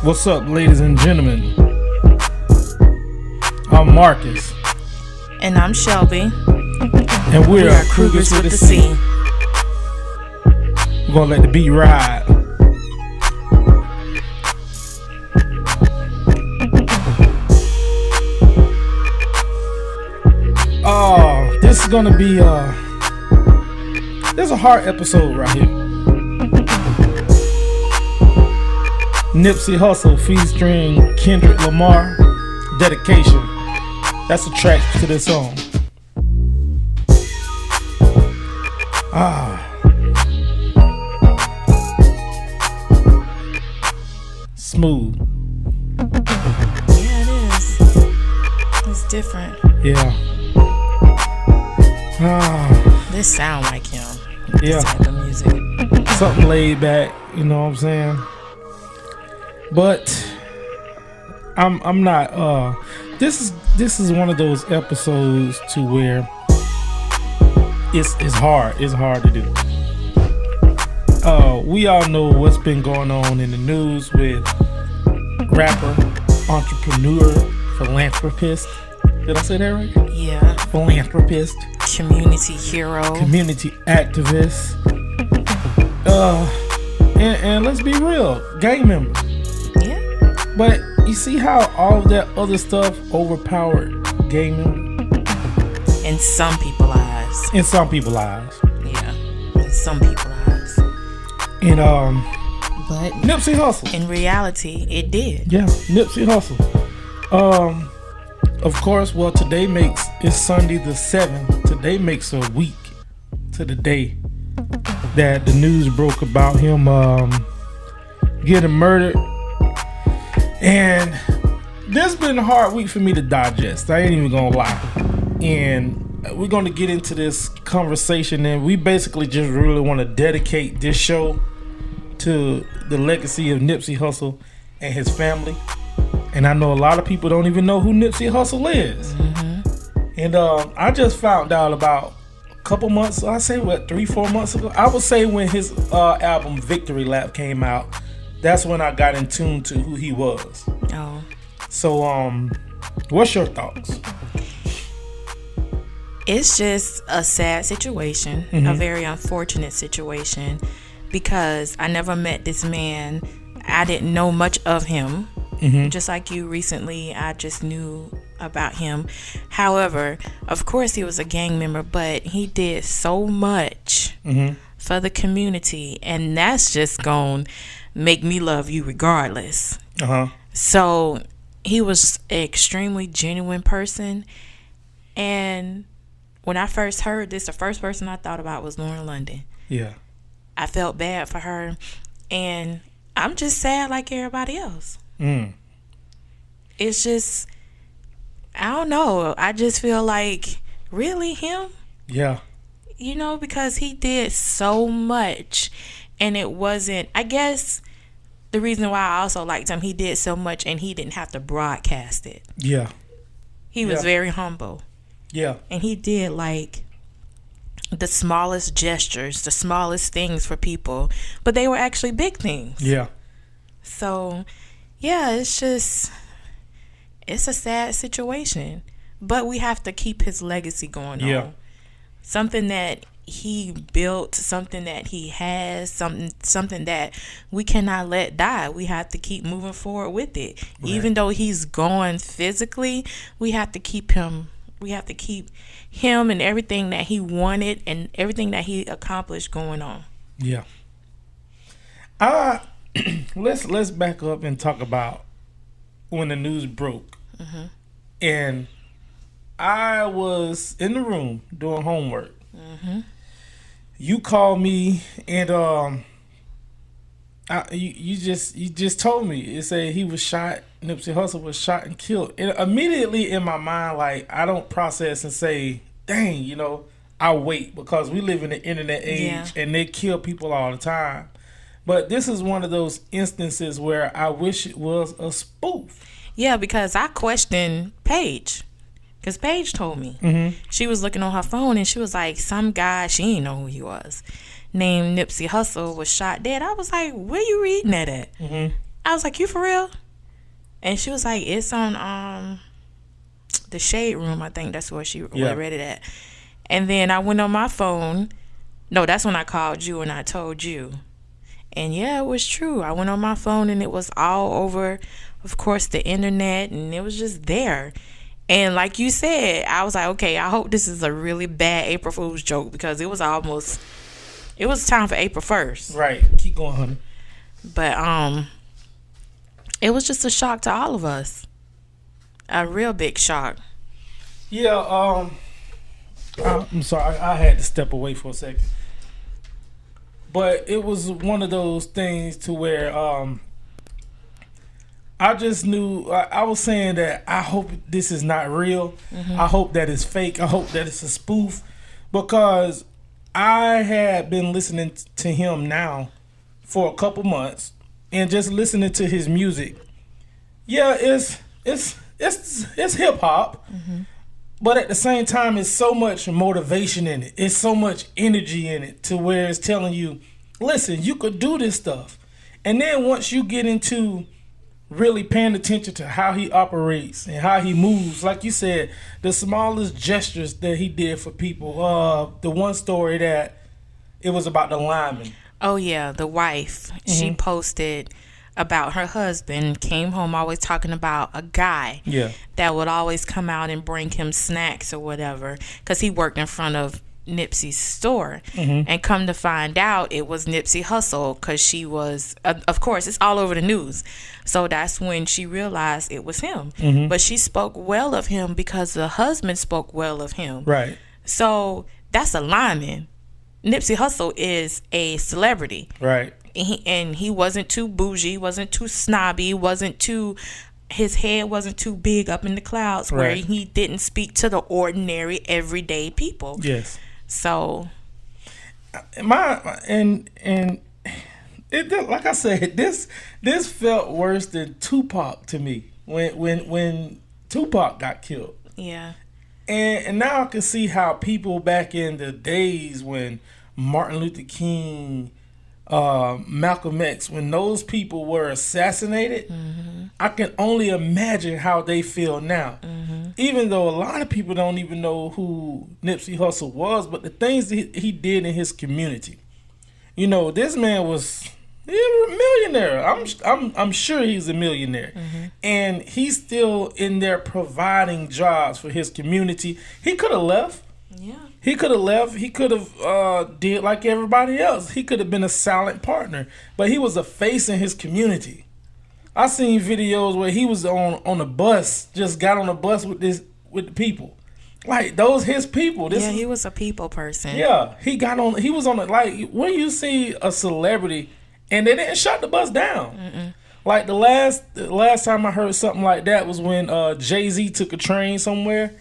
What's up, ladies and gentlemen? I'm Marcus. And I'm Shelby. And we are Crugers with the C. We're gonna let the beat ride. Oh, this is gonna be there's a hard episode right here. Nipsey Hussle featuring Kendrick Lamar, Dedication. That's the track to this song. Smooth. Yeah, it is. It's different. Yeah. This sound like him. Yeah. This type of music. Something laid back, you know what I'm saying? But I'm not this is one of those episodes to where it's hard to do. We all know what's been going on in the news with rapper, entrepreneur, philanthropist. Did I say that right? Yeah. Philanthropist. Community hero. Community activist. And let's be real, gang member. Yeah. But you see how all of that other stuff overpowered gang member? In some people's eyes. In some people's eyes. Yeah. In some people's eyes. And but Nipsey Hussle. In reality, it did. Yeah, Nipsey Hussle. Of course, well, it's Sunday the 7th. Today makes a week to the day that the news broke about him getting murdered. And this has been a hard week for me to digest. I ain't even gonna lie. And we're gonna get into this conversation, and we basically just really want to dedicate this show to the legacy of Nipsey Hussle and his family. And I know a lot of people don't even know who Nipsey Hussle is. Mm-hmm. And I just found out about a couple months, I say 3-4 months ago. I would say when his album Victory Lap came out, that's when I got in tune to who he was. Oh. So what's your thoughts? It's just a sad situation, a very unfortunate situation, because I never met this man. I didn't know much of him. Just like you recently, I just knew about him. However, of course he was a gang member, but he did so much for the community, and that's just gonna make me love you regardless. So he was an extremely genuine person, and when I first heard this, the first person I thought about was Lauren London. Yeah. I felt bad for her, and I'm just sad like everybody else. It's just, I don't know. I just feel like, really, him? Yeah. You know, because he did so much, and it wasn't, I guess the reason why I also liked him, he did so much and he didn't have to broadcast it. Yeah. He was very humble. Yeah. And he did like the smallest gestures, the smallest things for people, but they were actually big things. Yeah. So, yeah, it's a sad situation, but we have to keep his legacy going on. Something that he built, something that he has, something that we cannot let die. We have to keep moving forward with it. Right. Even though he's gone physically, we have to keep him. We have to keep him and everything that he wanted and everything that he accomplished going on. Yeah. Let's back up and talk about when the news broke. And I was in the room doing homework. You called me, and you just told me. It said he was shot. Nipsey Hussle was shot and killed. And immediately in my mind, like, I don't process and say, dang, you know, I wait, because we live in the internet age and they kill people all the time. But this is one of those instances where I wish it was a spoof. Yeah, because I questioned Paige. Because Paige told me. She was looking on her phone and she was like, some guy, she didn't know who he was. named Nipsey Hussle was shot dead. I was like, where you reading that at? I was like, you for real? And she was like, it's on the Shade Room. I think that's where she read it at. And then I went on my phone. No, that's when I called you and I told you. And yeah, it was true. I went on my phone and it was all over, of course, the internet, and it was just there. And like you said, I was like, okay, I hope this is a really bad April Fool's joke, because it was time for April 1st. Right. Keep going, honey. But it was just a shock to all of us. A real big shock. Yeah, I'm sorry, I had to step away for a second. But it was one of those things to where I just knew, I was saying that I hope this is not real. I hope that it's fake. I hope that it's a spoof, because I had been listening to him now for a couple months and just listening to his music. Yeah, it's hip hop. But at the same time, it's so much motivation in it. It's so much energy in it, to where it's telling you, listen, you could do this stuff. And then once you get into really paying attention to how he operates and how he moves, like you said, the smallest gestures that he did for people. The one story that it was about the lineman. Oh, yeah, the wife. She posted about her husband, came home always talking about a guy that would always come out and bring him snacks or whatever, because he worked in front of Nipsey's store. And come to find out, it was Nipsey Hussle, because she was, of course, it's all over the news. So that's when she realized it was him. But she spoke well of him because the husband spoke well of him. Right. So that's a lineman. Nipsey Hussle is a celebrity. Right. And he wasn't too bougie, wasn't too snobby, his head wasn't too big up in the clouds, where he didn't speak to the ordinary, everyday people. Yes. So, like I said, this felt worse than Tupac to me when Tupac got killed. Yeah. And now I can see how people back in the days when Martin Luther King, Malcolm X, when those people were assassinated, I can only imagine how they feel now. Even though a lot of people don't even know who Nipsey Hussle was, but the things that he did in his community. You know, this man was a millionaire. I'm sure he's a millionaire, and he's still in there providing jobs for his community. He could have left. Yeah. He could have left. He could have did like everybody else. He could have been a silent partner, but he was a face in his community. I seen videos where he was on a bus, just got on a bus with the people, like those his people. He was a people person. Yeah, he was on it. Like when you see a celebrity and they didn't shut the bus down. Like the last time I heard something like that was when Jay-Z took a train somewhere,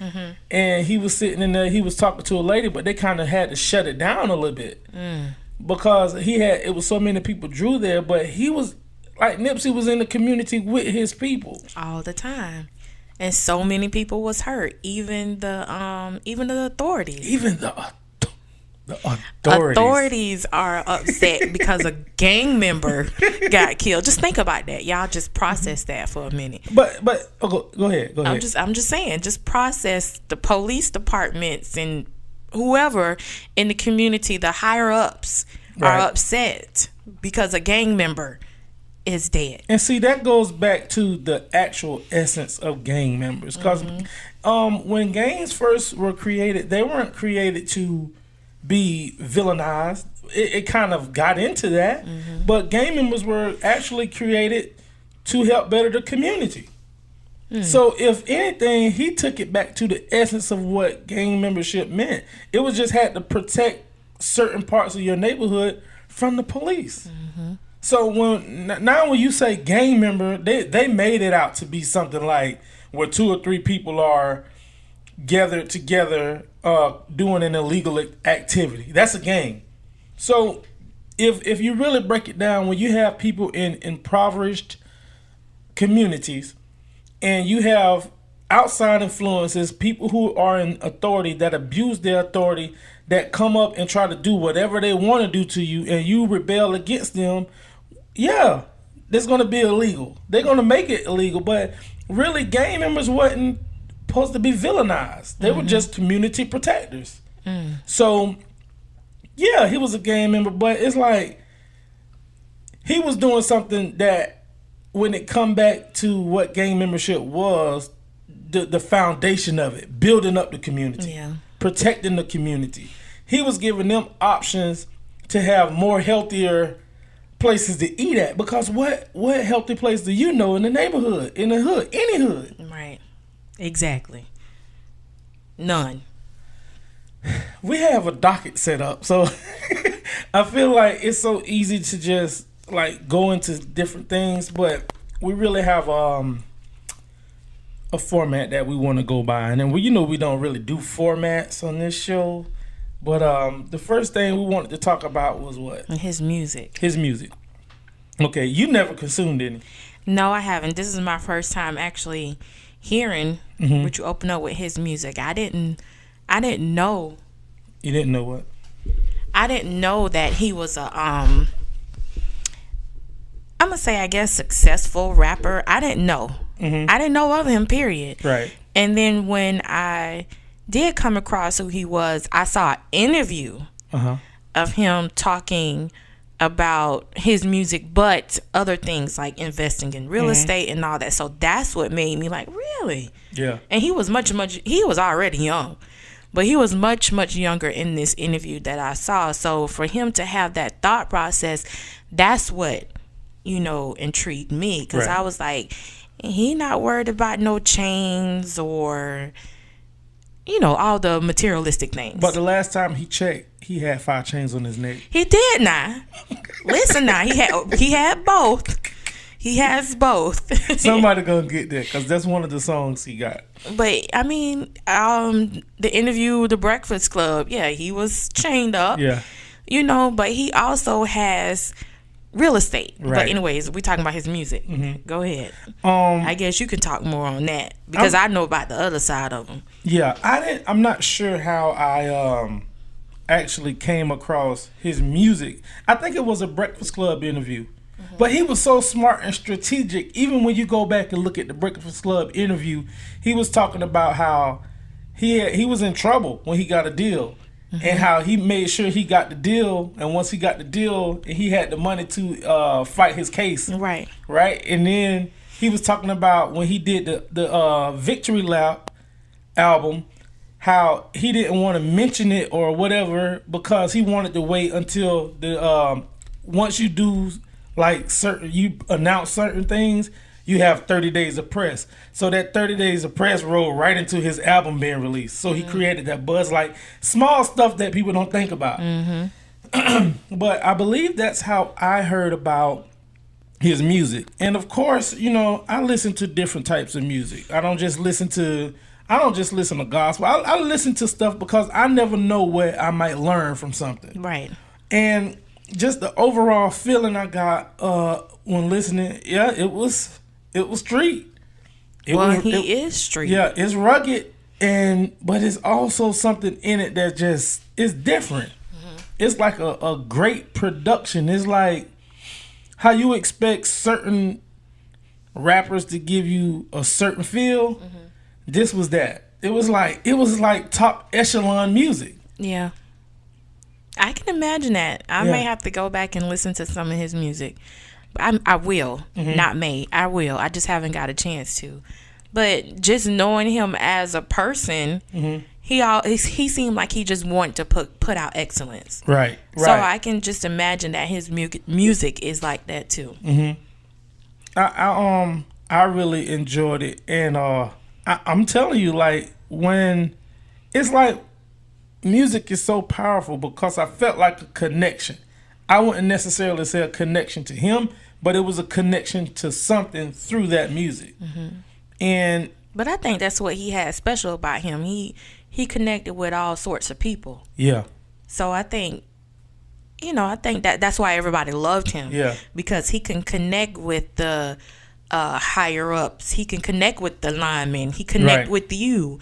and he was sitting in there. He was talking to a lady, but they kind of had to shut it down a little bit because it was so many people drew there. But he was like, Nipsey was in the community with his people all the time, and so many people was hurt. Even the authorities. Even the authorities are upset because a gang member got killed. Just think about that, y'all. Just process that for a minute. But go ahead. I'm just saying, just process the police departments and whoever in the community, the higher ups are upset because a gang member is dead. And see, that goes back to the actual essence of gang members, because when gangs first were created, they weren't created to be villainized. It kind of got into that, but gang members were actually created to help better the community. So if anything, he took it back to the essence of what gang membership meant. It was just had to protect certain parts of your neighborhood from the police. So when you say gang member, they made it out to be something like where 2 or 3 people are gathered together doing an illegal activity. That's a gang. So if you really break it down, when you have people in impoverished communities and you have outside influences, people who are in authority that abuse their authority, that come up and try to do whatever they want to do to you, and you rebel against them, yeah, that's going to be illegal. They're going to make it illegal, but really, gang members wasn't supposed to be villainized. They were just community protectors. So, yeah, he was a gang member, but it's like he was doing something that, when it come back to what gang membership was, the foundation of it, building up the community, protecting the community. He was giving them options to have more healthier places to eat at, because what healthy place do you know in the neighborhood, in the hood, any hood? Right. Exactly. None. We have a docket set up, so I feel like it's so easy to just like go into different things, but we really have a format that we want to go by, and then we don't really do formats on this show. But the first thing we wanted to talk about was what? His music. His music. Okay, you never consumed any. No, I haven't. This is my first time actually hearing what you open up with his music. I didn't know. You didn't know what? I didn't know that he was a I'm gonna say, I guess, successful rapper. I didn't know. I didn't know of him, period. Right. And then when I did come across who he was, I saw an interview of him talking about his music, but other things like investing in real estate and all that. So that's what made me like, really? Yeah. And he was he was already young, but he was much younger in this interview that I saw. So for him to have that thought process, that's what, intrigued me, because I was like, he not worried about no chains or all the materialistic things. But the last time he checked, he had 5 chains on his neck. He did now. Listen now, he had both. He has both. Somebody gonna get that, because that's one of the songs he got. But I mean, the interview with the Breakfast Club, he was chained up. Yeah. But he also has real estate. Right. But anyways, we talking about his music. Go ahead. I guess you can talk more on that, because I know about the other side of him. Yeah, I'm not sure how I actually came across his music. I think it was a Breakfast Club interview. But he was so smart and strategic. Even when you go back and look at the Breakfast Club interview, he was talking about how he was in trouble when he got a deal. And how he made sure he got the deal, and once he got the deal, he had the money to fight his case. Right. And then he was talking about when he did the Victory Lap album, how he didn't want to mention it or whatever, because he wanted to wait until the once you do you announce certain things, you have 30 days of press. So that 30 days of press rolled right into his album being released. So he created that buzz, like small stuff that people don't think about. But I believe that's how I heard about his music. And of course, I listen to different types of music. I don't just listen to gospel. I listen to stuff because I never know what I might learn from something. Right. And just the overall feeling I got when listening, it was street. He is street. Yeah, it's rugged, but it's also something in it that just is different. It's like a great production. It's like how you expect certain rappers to give you a certain feel. This was that. It was like top echelon music. Yeah. I can imagine that. I may have to go back and listen to some of his music. I will. Not may. I will. I just haven't got a chance to. But just knowing him as a person, he seemed like he just wanted to put out excellence. Right. So I can just imagine that his music is like that too. I really enjoyed it, and I'm telling you, like, when it's like music is so powerful, because I felt like a connection. I wouldn't necessarily say a connection to him, but it was a connection to something through that music. But I think that's what he had special about him. He connected with all sorts of people. Yeah. So I think, that's why everybody loved him. Yeah. Because he can connect with the higher ups. He can connect with the linemen. He connect with you,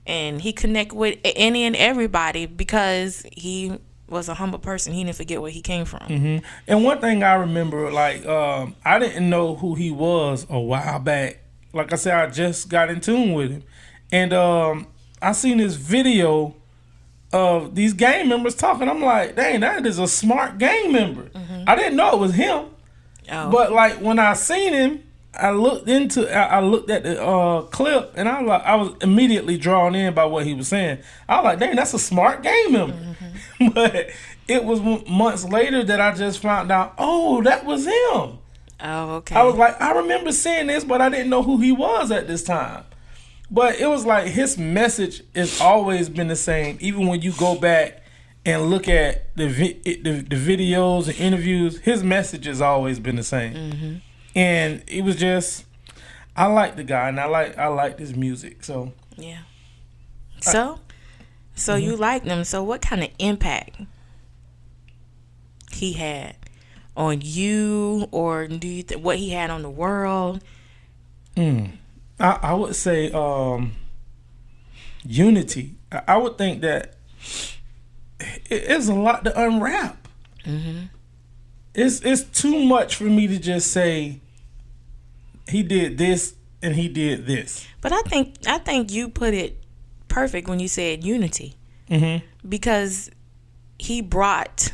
and he connect with any and everybody because he was a humble person. He didn't forget where he came from. Mm-hmm. And one thing I remember, like, I didn't know who he was a while back. Like I said, I just got in tune with him, and I seen this video of these gang members talking. I'm like, dang, that is a smart gang member. Mm-hmm. I didn't know it was him, but like when I seen him, I looked at the clip, and I was immediately drawn in by what he was saying. I was like, dang, that's a smart gang member. Mm-hmm. But it was months later that I just found out, oh, that was him. Oh, okay. I was like, I remember seeing this, but I didn't know who he was at this time. But it was like his message has always been the same. Even when you go back and look at the videos and interviews, his message has always been the same. Mm-hmm. And it was just, I like the guy, and I like his music. So yeah. So mm-hmm. You like them. So what kind of impact he had on you, or do you what he had on the world? I would say unity. I would think that it's a lot to unwrap. Mm-hmm. It's too much for me to just say he did this and he did this. But I think you put it perfect when you said unity, mm-hmm. because he brought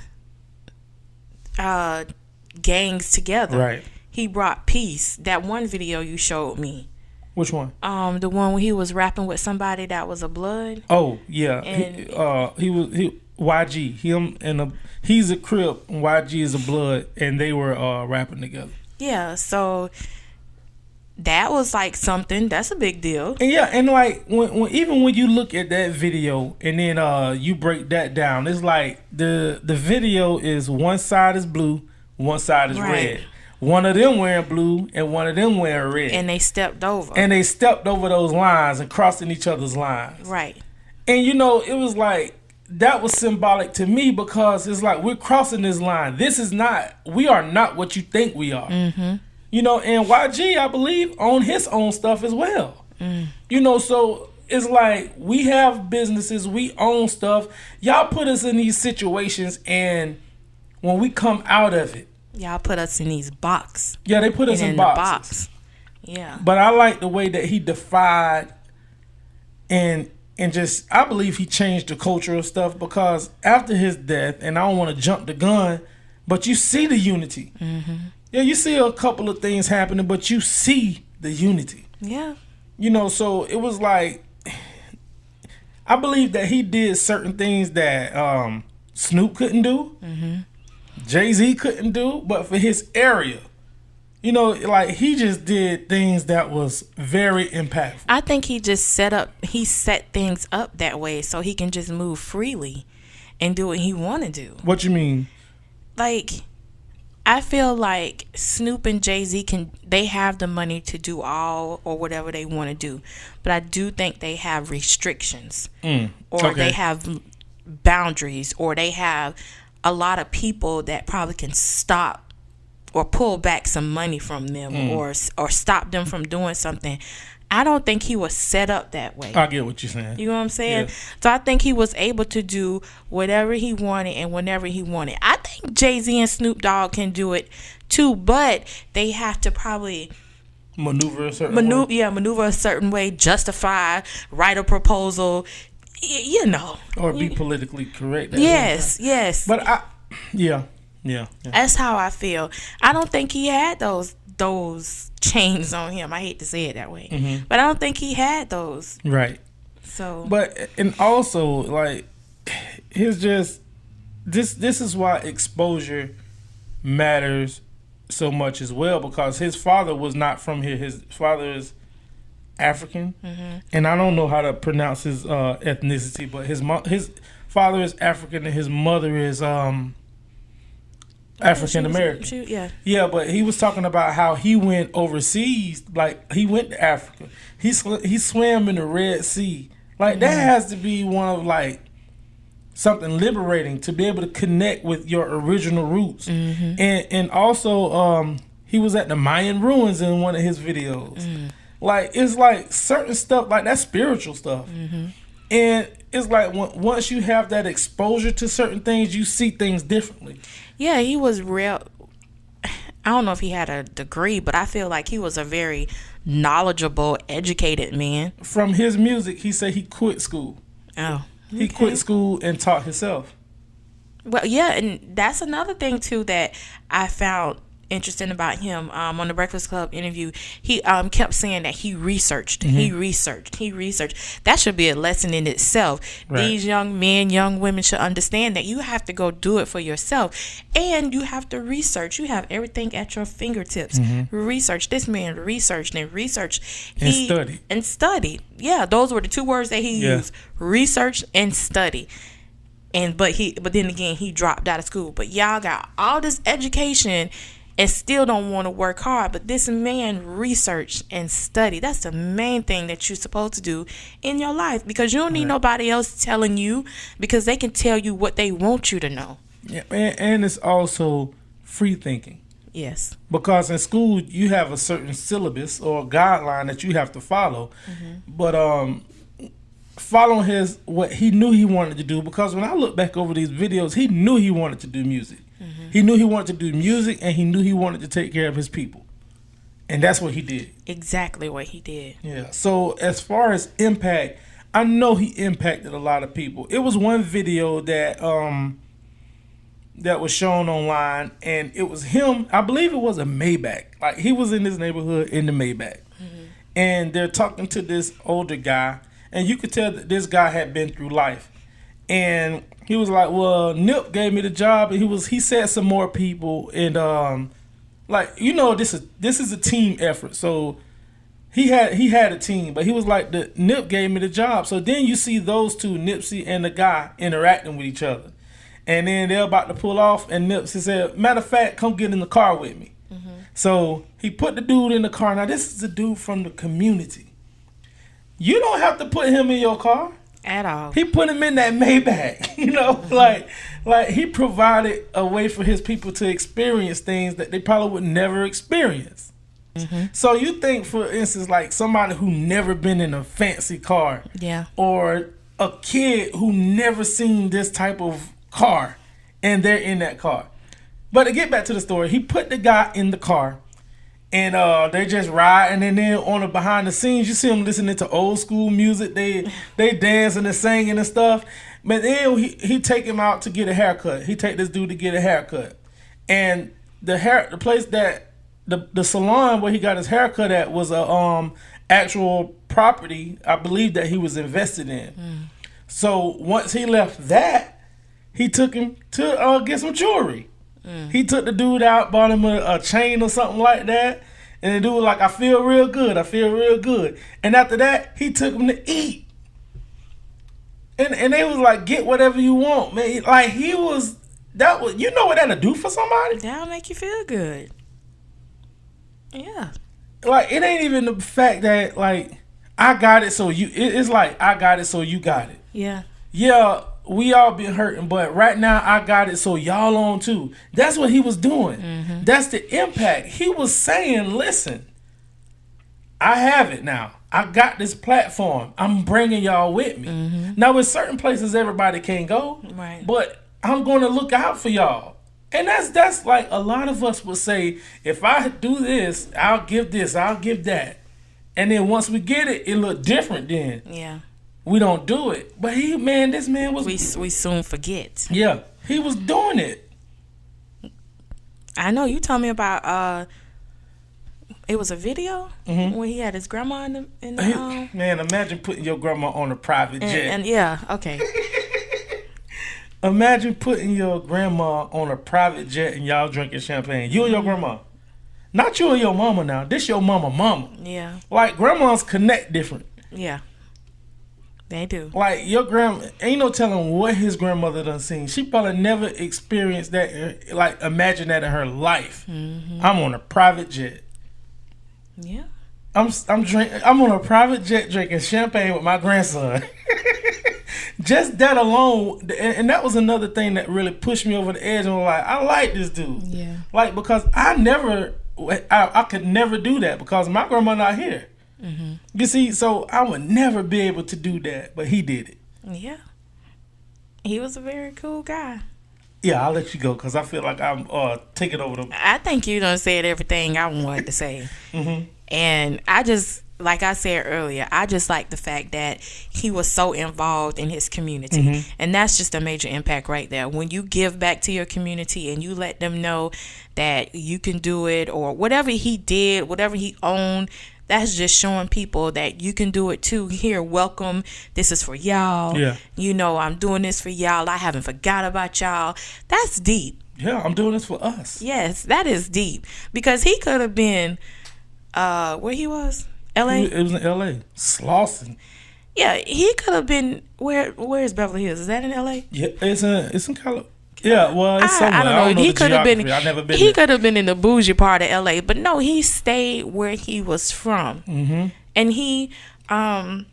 gangs together. Right. He brought peace. That one video you showed me. Which one? The one where he was rapping with somebody that was a blood. Oh yeah, and he was YG. Him and he's a Crip and YG is a blood, and they were rapping together. Yeah, so that was like something. That's a big deal. And yeah, and like when even when you look at that video and then you break that down, it's like the video is one side is blue, one side is red. One of them wearing blue and one of them wearing red. And they stepped over. And they stepped over those lines and crossing each other's lines. Right. And you know, it was like, that was symbolic to me because it's like, we're crossing this line. We are not what you think we are. Mm-hmm. You know, and YG, I believe, own his own stuff as well. Mm. You know, so it's like, we have businesses, we own stuff. Y'all put us in these situations, and when we come out of it, y'all put us in these boxes. Yeah, they put us in boxes. Yeah. But I like the way that he defied and just, I believe he changed the culture of stuff, because after his death, and I don't want to jump the gun, but you see the unity. Mm-hmm. Yeah, you see a couple of things happening, but you see the unity. Yeah. You know, so it was like, I believe that he did certain things that Snoop couldn't do. Mm-hmm. Jay-Z couldn't do, but for his area, you know, like he just did things that was very impactful. I think he set things up that way so he can just move freely and do what he want to do. What you mean? Like, I feel like Snoop and Jay-Z they have the money to do all or whatever they want to do, but I do think they have restrictions, or they have boundaries, or they have a lot of people that probably can stop or pull back some money from them, or stop them from doing something. I don't think he was set up that way. I get what you're saying. You know what I'm saying? Yeah. So I think he was able to do whatever he wanted and whenever he wanted. I think Jay-Z and Snoop Dogg can do it too, but they have to probably maneuver a certain way. Yeah, maneuver a certain way, justify, write a proposal, you know. Or be politically correct. Yes. But yeah. That's how I feel. I don't think he had those chains on him. I hate to say it that way, mm-hmm. but I don't think he had those. Right. So. But and also like, he's just this is why exposure matters so much as well, because his father was not from here. His father is African, mm-hmm. and I don't know how to pronounce his ethnicity, but his father is African and his mother is African American. Yeah, but he was talking about how he went overseas, like he went to Africa. He swam in the Red Sea. Like, mm-hmm. that has to be one of like something liberating, to be able to connect with your original roots. Mm-hmm. And also he was at the Mayan ruins in one of his videos. Like, it's like certain stuff, like that's spiritual stuff. And it's like once you have that exposure to certain things, you see things differently. Yeah, he was real. I don't know if he had a degree, but I feel like he was a very knowledgeable, educated man. From his music, he said he quit school. Oh. Okay. He quit school and taught himself. Well, yeah, and that's another thing, too, that I found interesting about him. On the Breakfast Club interview, he kept saying that he researched. He researched. That should be a lesson in itself. Right. These young men, young women should understand that you have to go do it for yourself. And you have to research. You have everything at your fingertips. Research. This man researched and researched. And studied. Yeah, those were the two words that he used. Research and study. But then again, he dropped out of school. But y'all got all this education and still don't want to work hard. But this man researched and studied. That's the main thing that you're supposed to do in your life, because you don't need nobody else telling you, because they can tell you what they want you to know. Yeah, and it's also free thinking. Yes. Because in school, you have a certain syllabus or guideline that you have to follow. But following what he knew he wanted to do, because when I look back over these videos, he knew he wanted to do music. He knew he wanted to do music, and he knew he wanted to take care of his people. And that's what he did. Exactly what he did. Yeah. So as far as impact, I know he impacted a lot of people. It was one video that was shown online, and it was him. I believe it was a Maybach. Like, he was in his neighborhood in the Maybach. And they're talking to this older guy, and you could tell that this guy had been through life. And he was like, well, Nip gave me the job, and he said some more people, and this is a team effort. So he had a team, but he was like, the Nip gave me the job. So then you see those two, Nipsey and the guy, interacting with each other. And then they're about to pull off, and Nipsey said, matter of fact, come get in the car with me. So he put the dude in the car. Now, this is a dude from the community. You don't have to put him in your car at all. He put him in that Maybach, like he provided a way for his people to experience things that they probably would never experience. So you think, for instance, like somebody who never been in a fancy car, or a kid who never seen this type of car, and they're in that car. But to get back to the story, he put the guy in the car, and they just riding, and then on the behind the scenes, you see them listening to old school music. They dancing and singing and stuff. But then he take him out to get a haircut. He take this dude to get a haircut, and the place that the salon where he got his haircut at was a actual property, I believe, that he was invested in. So once he left that, he took him to get some jewelry. He took the dude out, bought him a chain or something like that. And the dude was like, I feel real good. And after that, he took him to eat. And they was like, get whatever you want, man. Like, you know what that'll do for somebody? That'll make you feel good. Yeah. Like, it ain't even the fact that, like, I got it, so it's like, I got it, so you got it. Yeah. Yeah. We all been hurting, but right now I got it, so y'all on too. That's what he was doing. That's the impact. He was saying, listen, I have it now. I got this platform. I'm bringing y'all with me. Now, with certain places everybody can't go, but I'm going to look out for y'all. And that's like a lot of us would say, if I do this, I'll give that. And then once we get it, it look different then. Yeah. We don't do it. But this man was... We soon forget. Yeah. He was doing it. I know. You told me about... it was a video when he had his grandma in the man, imagine putting your grandma on a private jet. And yeah, okay. Imagine putting your grandma on a private jet and y'all drinking champagne. You and your grandma. Not you and your mama now. This your mama. Yeah. Like, grandmas connect different. Yeah. They do. Like, your grandma, ain't no telling what his grandmother done seen. She probably never experienced that, like, imagine that in her life. I'm on a private jet. Yeah. I'm on a private jet drinking champagne with my grandson. Just that alone, and that was another thing that really pushed me over the edge. And was like, I like this dude. Yeah. Like, because I never I could never do that because my grandma not here. Mm-hmm. You see, so I would never be able to do that, but he did it. Yeah. He was a very cool guy. Yeah, I'll let you go because I feel like I'm taking over the... I think you done said everything I wanted to say. Mm-hmm. And I just, like I said earlier, I just like the fact that he was so involved in his community. Mm-hmm. And that's just a major impact right there. When you give back to your community and you let them know that you can do it, or whatever he did, whatever he owned, that's just showing people that you can do it too. Here, welcome. This is for y'all. Yeah. You know, I'm doing this for y'all. I haven't forgot about y'all. That's deep. Yeah, I'm doing this for us. Yes, that is deep. Because he could have been, where he was? L.A.? It was in L.A. Slauson. Yeah, he could have been, where is Beverly Hills? Is that in L.A.? Yeah, it's in California. Yeah, well, it's somewhere. I don't know. He could have been. I've never been. He could have been in the bougie part of LA, but no, he stayed where he was from. Mm-hmm. And he, I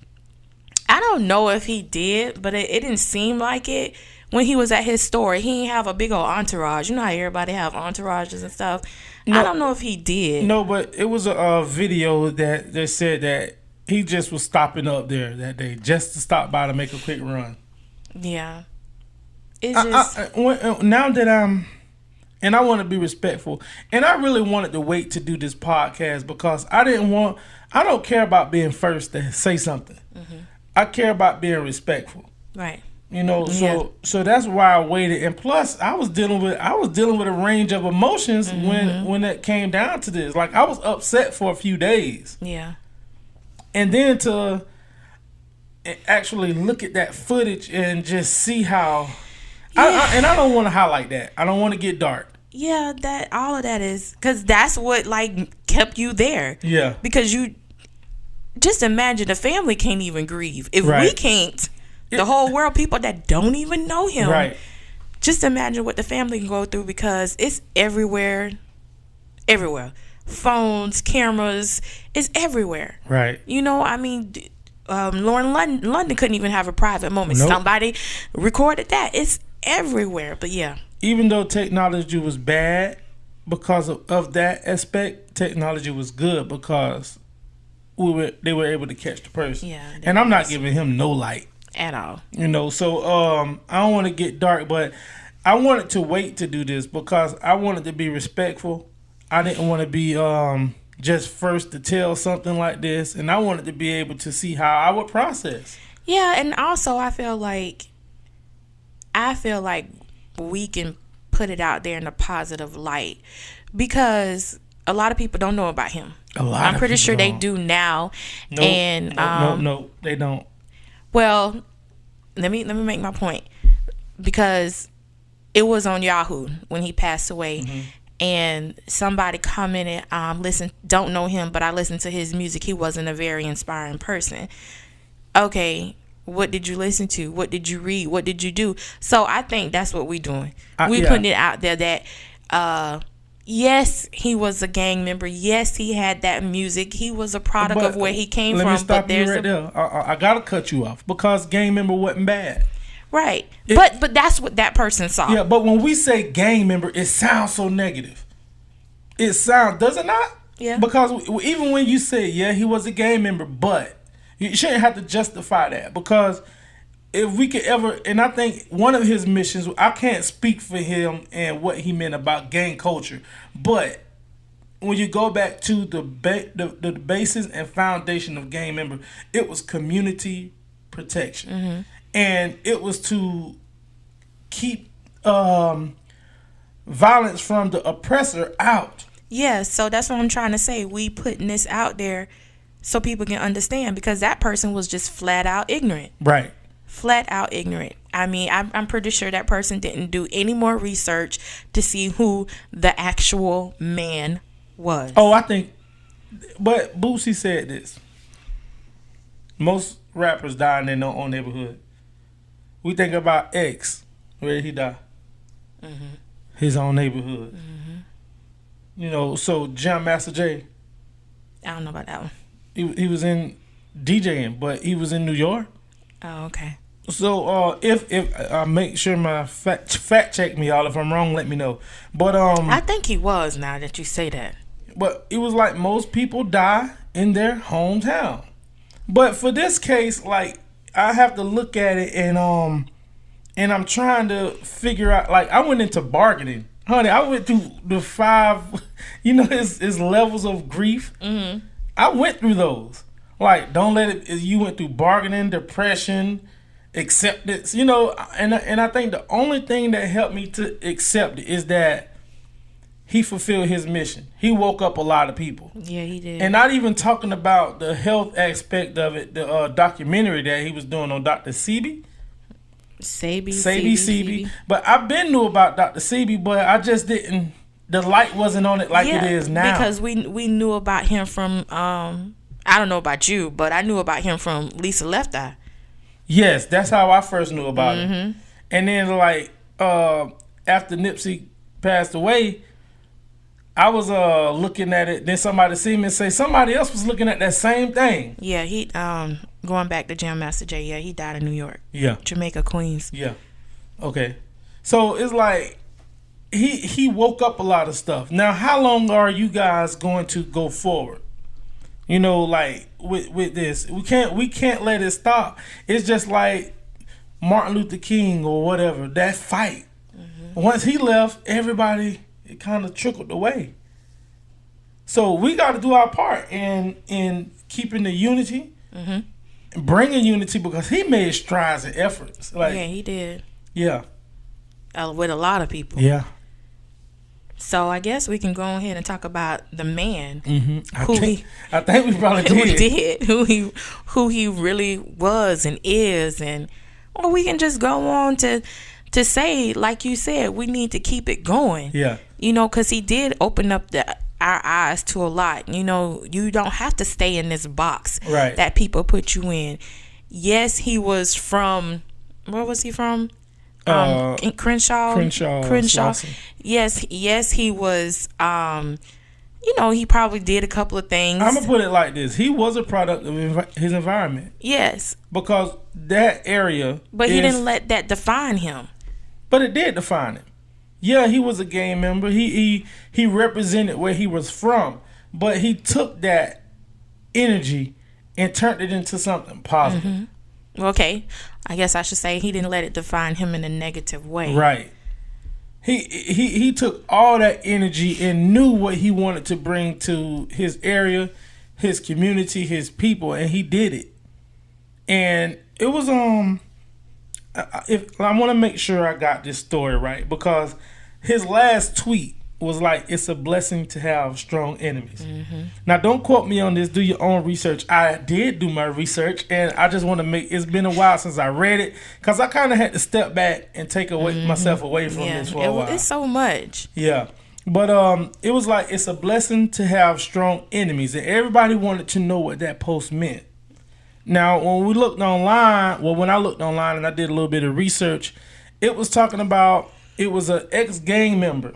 don't know if he did, but it didn't seem like it when he was at his store. He didn't have a big old entourage. You know how everybody have entourages and stuff. No, I don't know if he did. No, but it was a video that said that he just was stopping up there that day just to stop by to make a quick run. Yeah. It's just now that and I want to be respectful, and I really wanted to wait to do this podcast because I don't care about being first to say something. Mm-hmm. I care about being respectful. Right. You know, so that's why I waited, and plus I was dealing with a range of emotions when it came down to this. Like I was upset for a few days. Yeah. And then to actually look at that footage and just see how. Yeah. I don't want to highlight that. I don't want to get dark. Yeah, that all of that is because that's what like kept you there. Yeah. Because you just imagine the family can't even grieve if we can't. The whole world, people that don't even know him. Right. Just imagine what the family can go through because it's everywhere. Everywhere. Phones, cameras, it's everywhere. Right. You know, I mean. Lauren London couldn't even have a private moment. Nope. Somebody recorded that. It's everywhere. But yeah. Even though technology was bad, because of that aspect, technology was good because they were able to catch the person. Yeah. And I'm not giving him no light. At all. You know, so I don't want to get dark, but I wanted to wait to do this because I wanted to be respectful. I didn't want to be just first to tell something like this, and I wanted to be able to see how I would process. Yeah, and also I feel like we can put it out there in a positive light because a lot of people don't know about him. I'm pretty sure they do now. Nope, and no, they don't. Well, let me make my point because it was on Yahoo when he passed away. Mm-hmm. And somebody commented, don't know him, but I listened to his music. He wasn't a very inspiring person. Okay, what did you listen to? What did you read? What did you do? So I think that's what we're doing. We're putting it out there that, yes, he was a gang member. Yes, he had that music. He was a product of where he came from. Let me stop you right there. I got to cut you off because gang member wasn't bad. Right. But that's what that person saw. Yeah, but when we say gang member, it sounds so negative. It sounds, does it not? Yeah. Because even when you say, yeah, he was a gang member, but you shouldn't have to justify that. Because if we could ever, and I think one of his missions, I can't speak for him and what he meant about gang culture, but when you go back to the basis and foundation of gang member, it was community protection. Mm-hmm. And it was to keep violence from the oppressor out. Yeah, so that's what I'm trying to say. We putting this out there so people can understand because that person was just flat out ignorant. Right. Flat out ignorant. I mean, I'm pretty sure that person didn't do any more research to see who the actual man was. Oh, I think, but Boosie said this. Most rappers die in their own neighborhood. We think about X. Where did he die? Mm-hmm. His own neighborhood. Mm-hmm. You know, so Jam Master Jay. I don't know about that one. He was in DJing, but he was in New York. Oh, okay. So if I make sure my fact check me, y'all. If I'm wrong, let me know. But I think he was. Now that you say that. But it was like most people die in their hometown. But for this case, like, I have to look at it and I'm trying to figure out, like, I went into bargaining. Honey, I went through the 5, his levels of grief. Mm-hmm. I went through those. Like, don't let it, you went through bargaining, depression, acceptance, and I think the only thing that helped me to accept it is that he fulfilled his mission. He woke up a lot of people. Yeah, he did. And not even talking about the health aspect of it, the documentary that he was doing on Dr. Sebi. Sebi. But I've been knew about Dr. Sebi, but I just didn't, the light wasn't on it like it is now. Because we knew about him from, I don't know about you, but I knew about him from Lisa Left Eye. Yes, that's how I first knew about him. And then, like, after Nipsey passed away, I was looking at it. Then somebody see me and say somebody else was looking at that same thing. Yeah, he going back to Jam Master Jay. Yeah, he died in New York. Yeah, Jamaica, Queens. Yeah, okay. So it's like he woke up a lot of stuff. Now, how long are you guys going to go forward? Like with this, we can't let it stop. It's just like Martin Luther King or whatever. That fight. Mm-hmm. Once he left, everybody. It kind of trickled away. So we got to do our part in keeping the unity, bringing unity, because he made strides and efforts. Like, yeah, he did. Yeah. With a lot of people. Yeah. So I guess we can go ahead and talk about the man. Mm-hmm. I think we probably did. Who he really was and is, or we can just go on to say, like you said, we need to keep it going. Yeah. Because he did open up our eyes to a lot. You don't have to stay in this box that people put you in. Yes, he was from, where was he from? Crenshaw. Yes, he was. He probably did a couple of things. I'm gonna put it like this: he was a product of his environment. Yes, because that area. But he didn't let that define him. But it did define him. Yeah, he was a gang member. He represented where he was from, but he took that energy and turned it into something positive. Mm-hmm. Okay, I guess I should say he didn't let it define him in a negative way. Right. He took all that energy and knew what he wanted to bring to his area, his community, his people, and he did it. And it was if I want to make sure I got this story right, because his last tweet was like, "It's a blessing to have strong enemies." Mm-hmm. Now, don't quote me on this. Do your own research. I did do my research, and I just want to make. It's been a while since I read it, because I kind of had to step back and take myself away from this for a while. It's so much. Yeah, but it was like, it's a blessing to have strong enemies, and everybody wanted to know what that post meant. Now, when we looked online, when I looked online and I did a little bit of research, it was talking about, it was an ex-gang member.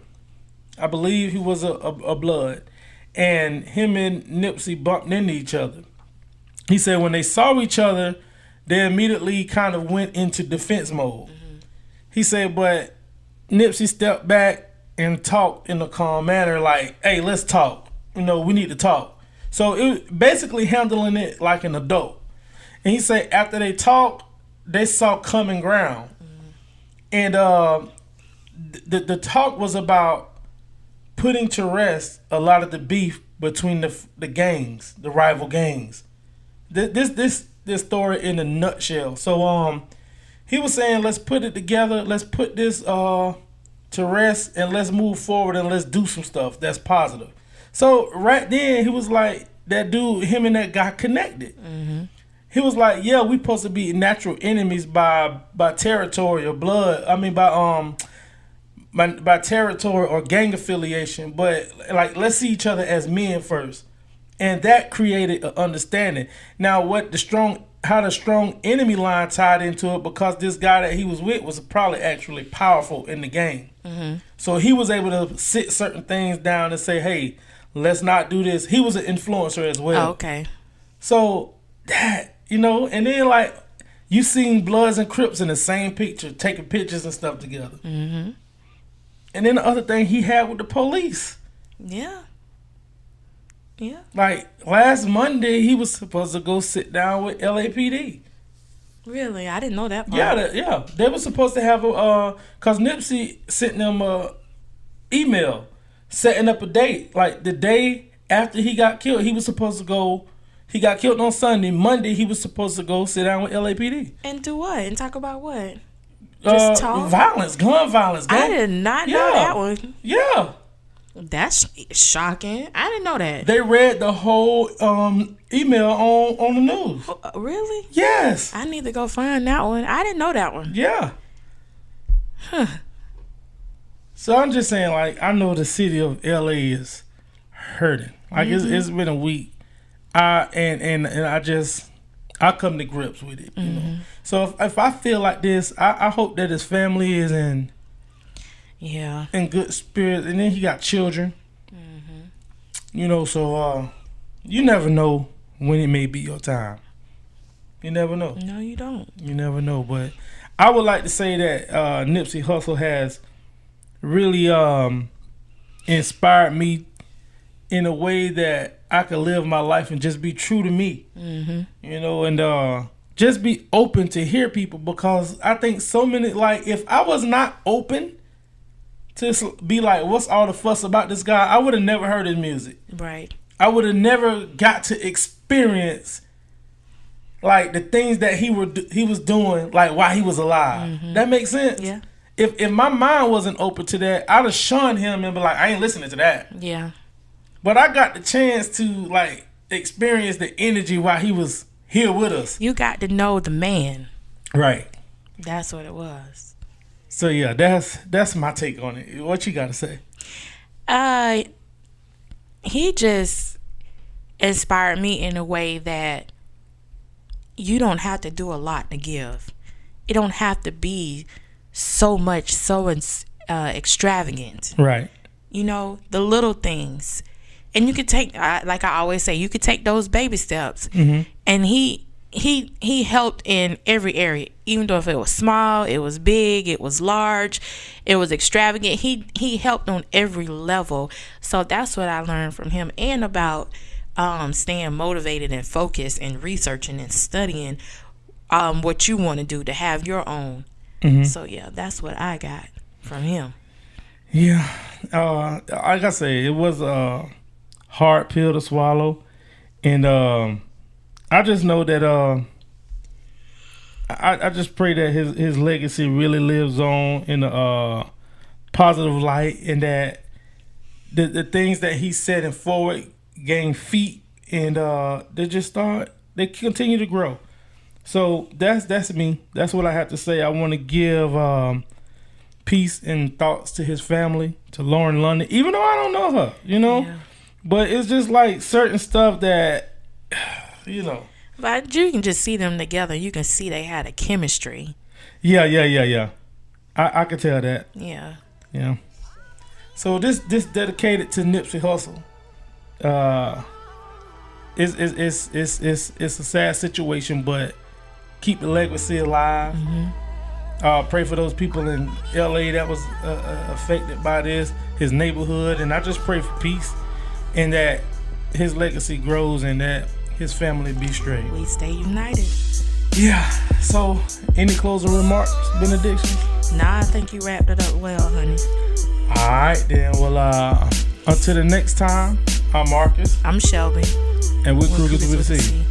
I believe he was a blood. And him and Nipsey bumped into each other. He said when they saw each other, they immediately kind of went into defense mode. Mm-hmm. He said, but Nipsey stepped back and talked in a calm manner, like, hey, let's talk. We need to talk. So it was basically handling it like an adult. And he said after they talked, they saw common ground. Mm-hmm. And the talk was about putting to rest a lot of the beef between the gangs, the rival gangs. This story in a nutshell. So he was saying, let's put it together, let's put this to rest, and let's move forward, and let's do some stuff that's positive. So right then he was like, that dude, him and that guy connected. Mm-hmm. He was like, yeah, we supposed to be natural enemies by territory or blood. I mean, by territory or gang affiliation. But, like, let's see each other as men first. And that created an understanding. Now, how the strong enemy line tied into it, because this guy that he was with was probably actually powerful in the game. Mm-hmm. So he was able to sit certain things down and say, hey, let's not do this. He was an influencer as well. Oh, okay. So that, and then, like, you seen Bloods and Crips in the same picture, taking pictures and stuff together. Mm-hmm. And then the other thing he had with the police. Yeah. Yeah. Like last Monday, he was supposed to go sit down with LAPD. Really? I didn't know that part. Yeah. They were supposed to have cause Nipsey sent them a email setting up a date. Like the day after he got killed, he was supposed to go. He got killed on Sunday. Monday, he was supposed to go sit down with LAPD and do what? And talk about what? Just talk. Violence, gun violence. I did not know that one. Yeah. That's shocking. I didn't know that. They read the whole email on the news. Really? Yes. I need to go find that one. I didn't know that one. Yeah. Huh. So I'm just saying, like, I know the city of LA is hurting. Like it's been a week. And I come to grips with it. You know. So if I feel like this, I hope that his family is in good spirits, and then he got children. You know, so you never know when it may be your time. You never know. No, you don't. You never know. But I would like to say that Nipsey Hussle has really inspired me in a way that I could live my life and just be true to me. You know, and just be open to hear people, because I think so many, like, if I was not open to be like, what's all the fuss about this guy, I would have never heard his music. Right. I would have never got to experience like the things that he was doing, like while he was alive. That makes sense. Yeah. If my mind wasn't open to that, I'd have shunned him and be like, I ain't listening to that. Yeah. But I got the chance to like experience the energy while he was here with us. You got to know the man. Right. That's what it was. So yeah, that's my take on it. What you got to say? He just inspired me in a way that you don't have to do a lot to give. It don't have to be so much, so extravagant. Right. You know, the little things. And you could take, like I always say, you could take those baby steps. And he helped in every area, even though if it was small, it was big, it was large, it was extravagant. He helped on every level. So that's what I learned from him, and about staying motivated and focused and researching and studying what you want to do to have your own. So yeah, that's what I got from him. Yeah, like I say, it was a hard pill to swallow, and I just know that I just pray that his legacy really lives on in a positive light, and that the things that he's setting forward gain feet, and they continue to grow. So that's me. That's what I have to say. I want to give peace and thoughts to his family, to Lauren London, even though I don't know her, you know. Yeah. But it's just like certain stuff that, you know. But you can just see them together. You can see they had a chemistry. Yeah. I can tell that. Yeah. Yeah. So this dedicated to Nipsey Hussle. It's a sad situation, but keep the legacy alive. Pray for those people in LA that was affected by this, his neighborhood, and I just pray for peace, and that his legacy grows, and that his family be straight. We stay united. Yeah. So, any closing remarks, benedictions? Nah, I think you wrapped it up well, honey. All right, then. Well, until the next time, I'm Marcus. I'm Shelby. And we're Crugers with a C.